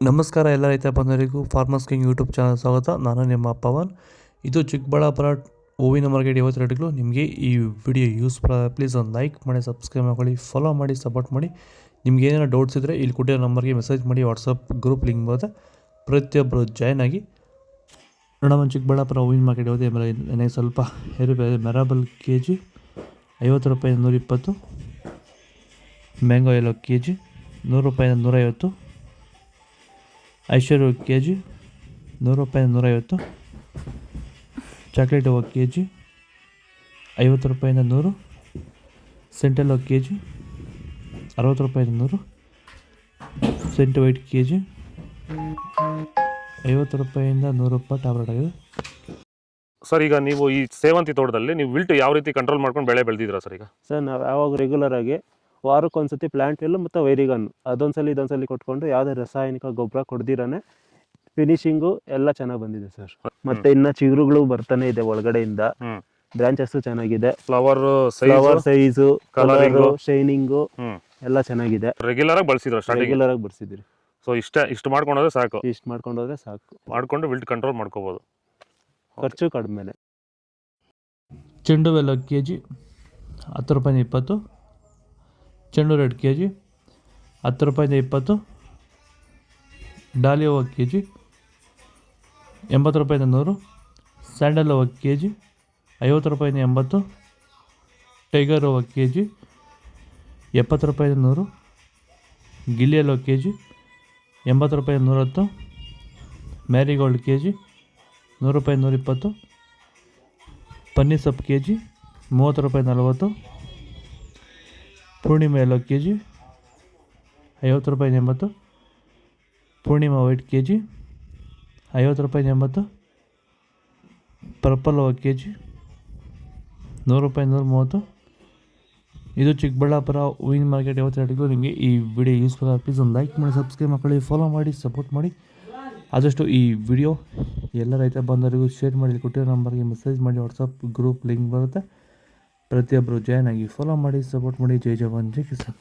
ನಮಸ್ಕಾರ ಎಲ್ಲ ರೈತ ಬಂಧುಗಳಿಗೂ ಫಾರ್ಮರ್ಸ್ ಕಿಂಗ್ ಯೂಟ್ಯೂಬ್ ಚಾನಲ್ ಸ್ವಾಗತ. ನಾನು ನಿಮ್ಮ ಪವನ್. ಇದು ಚಿಕ್ಕಬಳ್ಳಾಪುರ ಹೂವಿನ ಮಾರ್ಕೆಟ್ 50 ರೇಟ್ಗಳು. ನಿಮಗೆ ಈ ವಿಡಿಯೋ ಯೂಸ್ಫುಲ್ ಆದರೆ ಪ್ಲೀಸ್ ಒಂದು ಲೈಕ್ ಮಾಡಿ, ಸಬ್ಸ್ಕ್ರೈಬ್ ಮಾಡ್ಕೊಳ್ಳಿ, ಫಾಲೋ ಮಾಡಿ, ಸಪೋರ್ಟ್ ಮಾಡಿ. ನಿಮ್ಗೆ ಏನಾದ್ರು ಡೌಟ್ಸ್ ಇದ್ದರೆ ಇಲ್ಲಿ ಕೊಟ್ಟಿರೋ ನಂಬರ್ಗೆ ಮೆಸೇಜ್ ಮಾಡಿ. ವಾಟ್ಸಪ್ ಗ್ರೂಪ್ ಲಿಂಕ್ ಬರುತ್ತೆ, ಪ್ರತಿಯೊಬ್ಬರು ಜಾಯ್ನ್ ಆಗಿ. ನಮ್ಮ ಚಿಕ್ಕಬಳ್ಳಾಪುರ ಹೂವಿನ ಮಾರ್ಕೆಟ್ 50 ನನಗೆ ಸ್ವಲ್ಪ ಏರುಪೇರು. ಮೆರಾಬಲ್ ಕೆ ಜಿ 50 ರೂಪಾಯಿ 120, ಮ್ಯಾಂಗೋ ಎಲ್ಲೋ ಕೆ ಜಿ 100 ರೂಪಾಯಿ 150, ಐಶ್ವರ್ಯ ಕೆ ಜಿ 100 ರೂಪಾಯಿ 150, ಚಾಕ್ಲೇಟ್ ಹೂವು ಕೆ ಜಿ 50 ರೂಪಾಯಿಂದ 100, ಸೆಂಟೆಲ್ ಹೂವು ಕೆ ಜಿ 60 ರೂಪಾಯಿಂದ 100, ಸೆಂಟ್ ವೈಟ್ ಕೆ ಜಿ 50 ರೂಪಾಯಿಂದ 100 ರೂಪಾಯಿ ಟಾಬ್ಲೆಟ್ ಆಗಿದೆ. ಸರ್, ಈಗ ನೀವು ಈ ಸೇವಂತಿ ತೋಟದಲ್ಲಿ ನೀವು ವಿಲ್ಟ್ ಯಾವ ರೀತಿ ಕಂಟ್ರೋಲ್ ಮಾಡ್ಕೊಂಡು ಬೆಳೆ ಬೆಳೆದಿದ್ದೀರಾ ಸರ್? ಈಗ ಸರ್ ನಾವು ಯಾವಾಗ ರೆಗ್ಯುಲರ್ ಆಗಿ ವಾರಕ್ಕೊಂದ್ಸತಿ ಪ್ಲಾಂಟ್ ಎಲ್ಲು ಮತ್ತು ವೈರಿಗನ್ ಇದೊಂದ್ಸಲಿ ಕೊಟ್ಕೊಂಡು ಯಾವುದೇ ರಾಸಾಯನಿಕ ಗೊಬ್ಬರ ಕೊಡ್ದಿರಾನೆ ಫಿನಿಶಿಂಗು ಎಲ್ಲ ಚೆನ್ನಾಗಿ ಬಂದಿದೆ ಸರ್. ಮತ್ತೆ ಇನ್ನ ಚಿಗುರುಗಳು ಬರ್ತಾನೆ ಇದೆ ಒಳಗಡೆಯಿಂದ. ಬ್ರಾಂಚಸ್ ಚೆನ್ನಾಗಿದೆ, ಫ್ಲವರ್ ಸೈಜು, ಕಲರ್, ಶೈನಿಂಗು ಎಲ್ಲ ಚೆನ್ನಾಗಿದೆ. ರೆಗ್ಯುಲರ್ ಆಗಿ ಬಳಸಿದ್ರು, ರೆಗ್ಯುಲರ್ ಆಗಿ ಬರ್ಸಿದ್ರಿ. ಸೊ ಇಷ್ಟು ಮಾಡ್ಕೊಂಡ್ರೆ ಸಾಕು, ಮಾಡ್ಕೊಂಡು ವಿಲ್ಟ್ ಕಂಟ್ರೋಲ್ ಮಾಡ್ಕೋಬಹುದು. ಖರ್ಚು ಕಡಿಮೆ. ಚೆಂಡು ಬೆಲ್ಲ ಕೆ ಜಿ 10 ರೂಪಾಯಿಂದ 20, ಚೆಂಡು ರೆಡ್ ಕೆ ಜಿ 10 ರೂಪಾಯಿಂದ 20, ಡಾಲಿ ಹೂವು ಕೆ ಜಿ 80 ರೂಪಾಯಿಂದ 100, ಸ್ಯಾಂಡಲ್ ಹೂವು ಕೆ ಜಿ 50 ರೂಪಾಯಿಂದ 80, ಟೈಗರ್ ಹೂವು ಕೆ ಜಿ 70 ರೂಪಾಯಿಂದ 100, ಗಿಲಿಯಲ್ ಹೂವು ಕೆ ಜಿ 80 ರೂಪಾಯಿಂದ 110, ಮ್ಯಾರಿಗೋಲ್ಡ್ ಕೆ ಜಿ 100 ರೂಪಾಯಿಂದ 120, ಪನ್ನೀರ್ ಸೊಪ್ಪು ಕೆ ಜಿ 30 ರೂಪಾಯಿಂದ 40, ಪೂರ್ಣಿಮಾ ಎಲ್ಲೋ ಕೆ ಜಿ 50 ರೂಪಾಯಿಂದ 80, ಪೂರ್ಣಿಮಾ ವೈಟ್ ಕೆ ಜಿ 50 ರೂಪಾಯಿಂದ 80, ಪರ್ಪಲ್ ಹೂವು ಕೆ ಜಿ 100 ರೂಪಾಯಿ 130. ಇದು ಚಿಕ್ಕಬಳ್ಳಾಪುರ ಹೂವಿನ ಮಾರ್ಕೆಟ್ 50 ರೇಟ್ಗಳು. ನಿಮಗೆ ಈ ವಿಡಿಯೋ ಯೂಸ್ಫುಲ್ ಆಗಿ ಪ್ಲೀಸ್ ಒಂದು ಲೈಕ್ ಮಾಡಿ, ಸಬ್ಸ್ಕ್ರೈಬ್ ಮಾಡ್ಕೊಳ್ಳಿ, ಫಾಲೋ ಮಾಡಿ, ಸಪೋರ್ಟ್ ಮಾಡಿ. ಆದಷ್ಟು ಈ ವಿಡಿಯೋ ಎಲ್ಲ ರೈತ ಬಂದವರಿಗೂ ಶೇರ್ ಮಾಡಿ. ಕೊಟ್ಟಿರೋ ನಂಬರ್ಗೆ ಮೆಸೇಜ್ ಮಾಡಿ. ವಾಟ್ಸಪ್ ಗ್ರೂಪ್ ಲಿಂಕ್ ಬರುತ್ತೆ, ಪ್ರತಿಯೊಬ್ಬರು ಜಾಯ್ನ್ ಆಗಿ, ಫಾಲೋ ಮಾಡಿ, ಸಪೋರ್ಟ್ ಮಾಡಿ. ಜೈ ಜವಾನ್, ಜೈ ಕಿಸಾನ್.